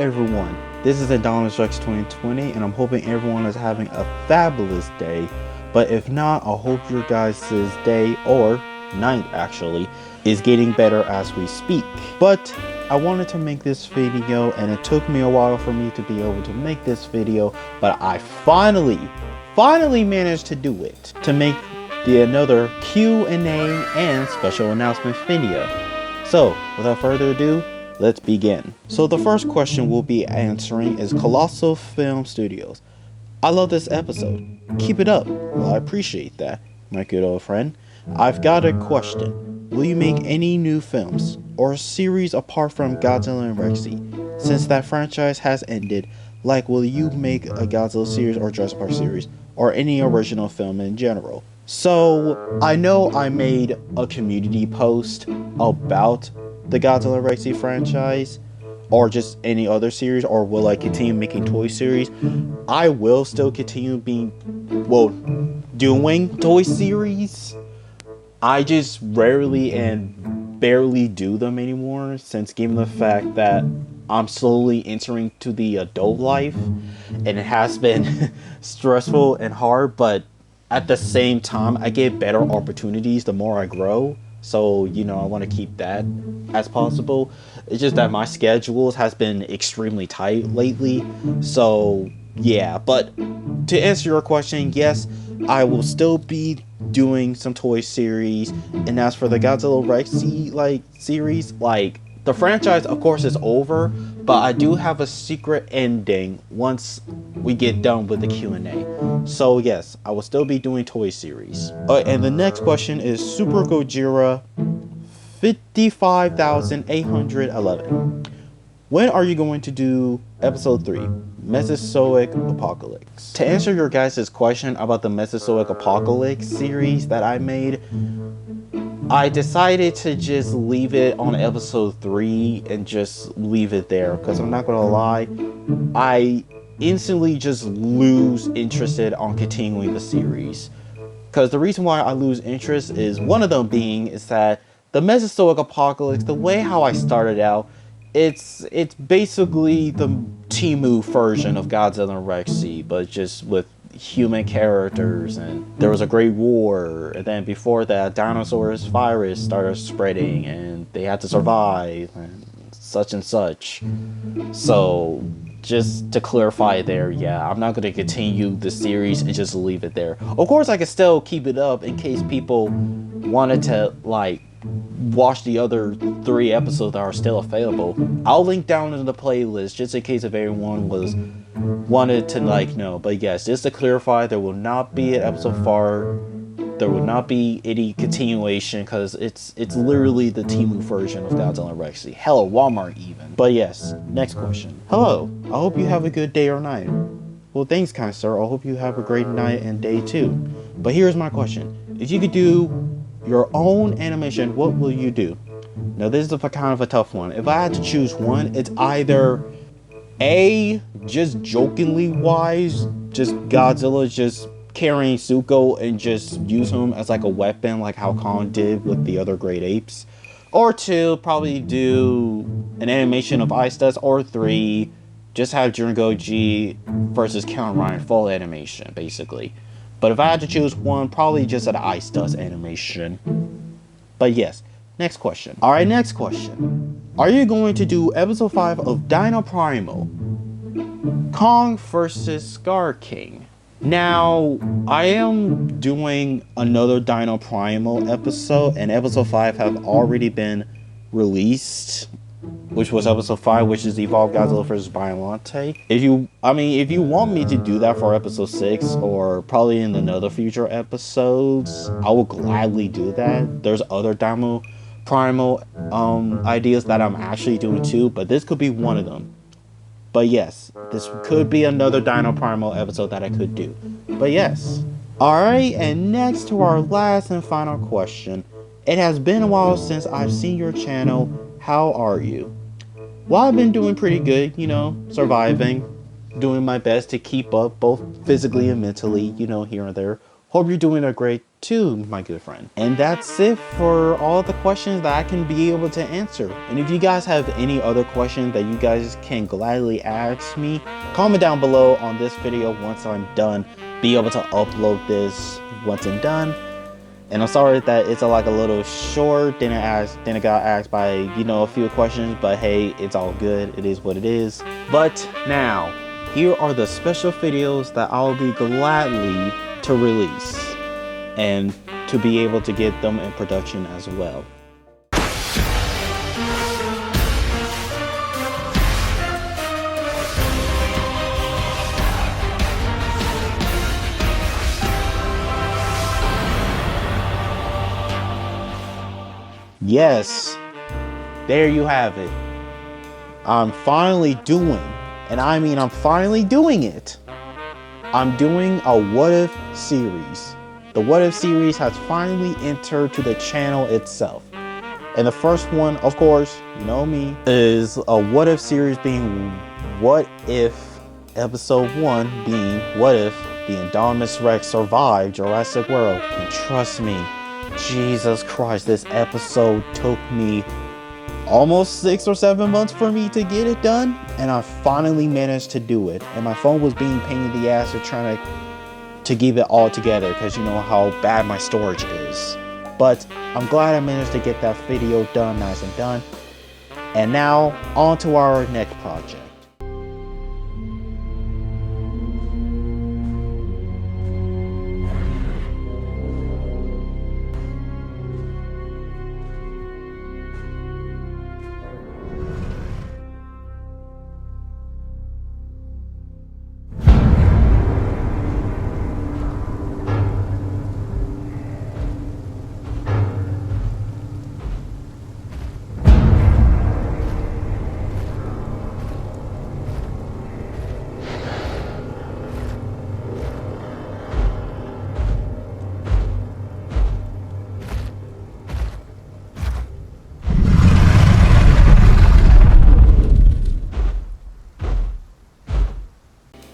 everyone, this is Adonis Rex 2020 and I'm hoping everyone is having a fabulous day. But if not, I hope your guys' day, or night actually, is getting better as we speak. But I wanted to make this video and it took me a while for me to be able to make this video, but I finally managed to do it, to make another Q&A and special announcement video. So without further ado, let's begin. So the first question we'll be answering is Colossal Film Studios. I love this episode. Keep it up. Well, I appreciate that, my good old friend. I've got a question. Will you make any new films or series apart from Godzilla and Rexy? Since that franchise has ended, like will you make a Godzilla series or Jurassic Park series or any original film in general? So I know I made a community post about the Godzilla and Rexy franchise or just any other series, or will I continue making toy series? I will still continue doing toy series. I just rarely and barely do them anymore, since given the fact that I'm slowly entering to the adult life and it has been stressful and hard, but at the same time I get better opportunities the more I grow. So, you know, I want to keep that as possible. It's just that my schedules has been extremely tight lately. So, yeah. But to answer your question, yes, I will still be doing some toy series. And as for the Godzilla Rexy series, the franchise of course is over, but I do have a secret ending once we get done with the Q&A. So yes, I will still be doing toy series. And the next question is Super Gojira 55,811. When are you going to do episode 3, Mesozoic Apocalypse? To answer your guys' question about the Mesozoic Apocalypse series that I made, I decided to just leave it on episode 3 and just leave it there, because I'm not gonna lie, I instantly just lose interest on continuing the series. Because the reason why I lose interest is, one of them being is that the Mesozoic Apocalypse, the way how I started out, it's basically the Temu version of Godzilla and Rexy, but just with human characters, and there was a great war, and then before that dinosaurs virus started spreading and they had to survive and such. So just to clarify there, yeah, I'm not going to continue the series and just leave it there. Of course I can still keep it up in case people wanted to watch the other 3 episodes that are still available. I'll link down in the playlist just in case if everyone wanted to know. But yes, just to clarify, there will not be an episode 4. There will not be any continuation, because it's literally the Temu version of Godzilla and Rexy. Hell, Walmart even. But yes, next question. Hello, I hope you have a good day or night. Well, thanks, kind sir. I hope you have a great night and day too. But here's my question. If you could do your own animation, what will you do? Now this is kind of a tough one. If I had to choose one, it's either A, just jokingly wise, just Godzilla just carrying Zuko and just use him as a weapon like how Kong did with the other great apes. Or 2, probably do an animation of Ice Dust. Or 3, just have Jingoji versus Count Ryan full animation basically. But if I had to choose one, probably just an Ice Dust animation. But yes, next question. Alright, next question. Are you going to do episode 5 of Dino Primal, Kong vs. Scar King? Now, I am doing another Dino Primal episode, and episode 5 have already been released, which was episode 5, which is Evolved Godzilla vs. Biollante. If you want me to do that for episode 6, or probably in another future episodes, I will gladly do that. There's other Dino Primal ideas that I'm actually doing too, but this could be one of them. But yes, this could be another Dino Primal episode that I could do. But yes. Alright, and next to our last and final question. It has been a while since I've seen your channel. How are you? Well, I've been doing pretty good, surviving, doing my best to keep up both physically and mentally, here and there. Hope you're doing a great too, my good friend. And that's it for all the questions that I can be able to answer. And if you guys have any other questions that you guys can gladly ask me, comment down below on this video once I'm done. Be able to upload this once I'm done. And I'm sorry that it's like a little short. Then I got asked by, a few questions, but hey, it's all good. It is what it is. But now, here are the special videos that I'll be gladly to release and to be able to get them in production as well. Yes, there you have it. I'm finally doing, and I mean I'm finally doing it. I'm doing a What If series. The What If series has finally entered to the channel itself. And the first one, of course, you know me, is a What If series being What If Episode 1 being What If the Indominus Rex survived Jurassic World. And trust me, Jesus Christ, this episode took me almost 6 or 7 months for me to get it done, and I finally managed to do it. And my phone was being pain in the ass to trying to keep it all together, because you know how bad my storage is. But I'm glad I managed to get that video done, nice and done. And now on to our next project.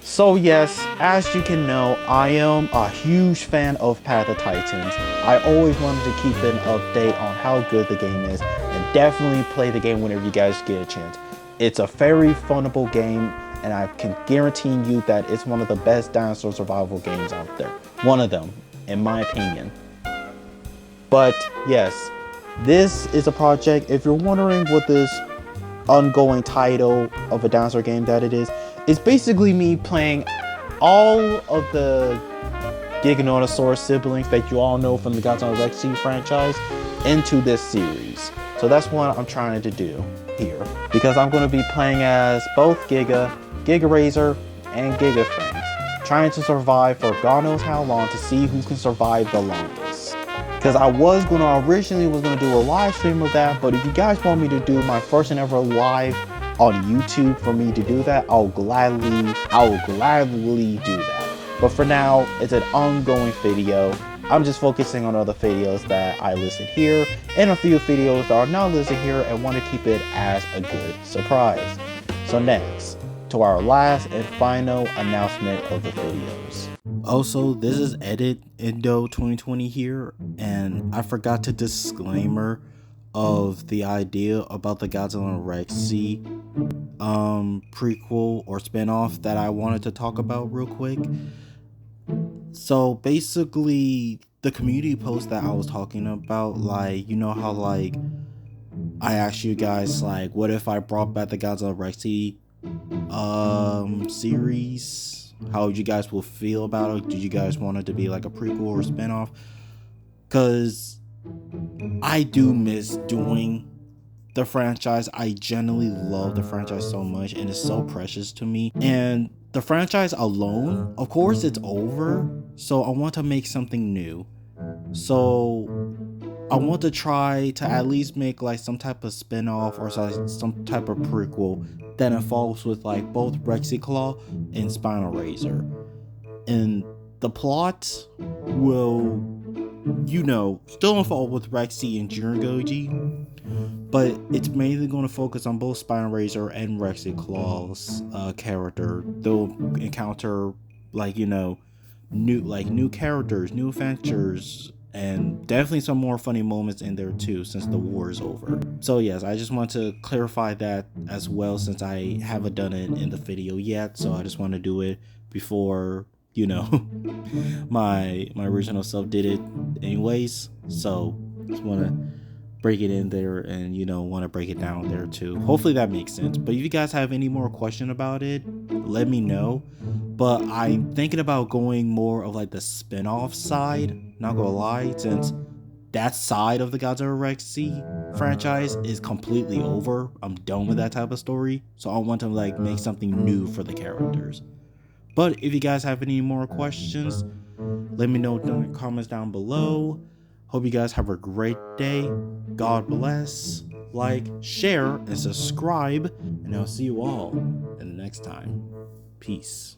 So yes, as you can know, I am a huge fan of Path of Titans. I always wanted to keep an update on how good the game is, and definitely play the game whenever you guys get a chance. It's a very funnable game, and I can guarantee you that it's one of the best dinosaur survival games out there. One of them, in my opinion. But yes, this is a project. If you're wondering what this ongoing title of a dinosaur game that it is, it's basically me playing all of the Giganotosaurus siblings that you all know from the Godzilla Rex franchise into this series. So that's what I'm trying to do here, because I'm going to be playing as both Giga Razor, and Giga Fang, trying to survive for God knows how long to see who can survive the longest. Because I was going to originally do a live stream of that, but if you guys want me to do my first and ever live on YouTube for me to do that, I will gladly do that. But for now, it's an ongoing video. I'm just focusing on other videos that I listed here, and a few videos that are not listed here, and want to keep it as a good surprise. So next, to our last and final announcement of the videos. Also, this is Edit Indo 2020 here, and I forgot to disclaimer of the idea about the Godzilla Rex prequel or spinoff that I wanted to talk about real quick. So basically, the community post that I was talking about, like, you know how like I asked you guys, like, what if I brought back the Godzilla Rex series? How you guys will feel about it? Did you guys want it to be like a prequel or spinoff? Because I do miss doing the franchise. I genuinely love the franchise so much, and it's so precious to me. And the franchise alone, of course, it's over, so I want to make something new. So I want to try to at least make like some type of spin-off or some type of prequel that involves with like both Rexiclaw and Spinal Razor. And the plot will, you know, still involved with Rexy and Jirengoji, but it's mainly going to focus on both Spinal Razor and Rexiclaw's character. They'll encounter, like, you know, new characters, new adventures, And definitely some more funny moments in there too since the war is over. So yes, I just want to clarify that as well since I haven't done it in the video yet. So I just want to do it before, you know, my original self did it anyways. So just want to break it in there and, you know, want to break it down there too. Hopefully that makes sense. But if you guys have any more question about it, let me know. But I'm thinking about going more of like the spin-off side, not gonna lie, since that side of the Godzilla Rex C franchise is completely over. I'm done with that type of story, so I want to like make something new for the characters. But if you guys have any more questions, let me know in the comments down below. Hope you guys have a great day. God bless. Like, share, and subscribe, and I'll see you all in the next time. Peace.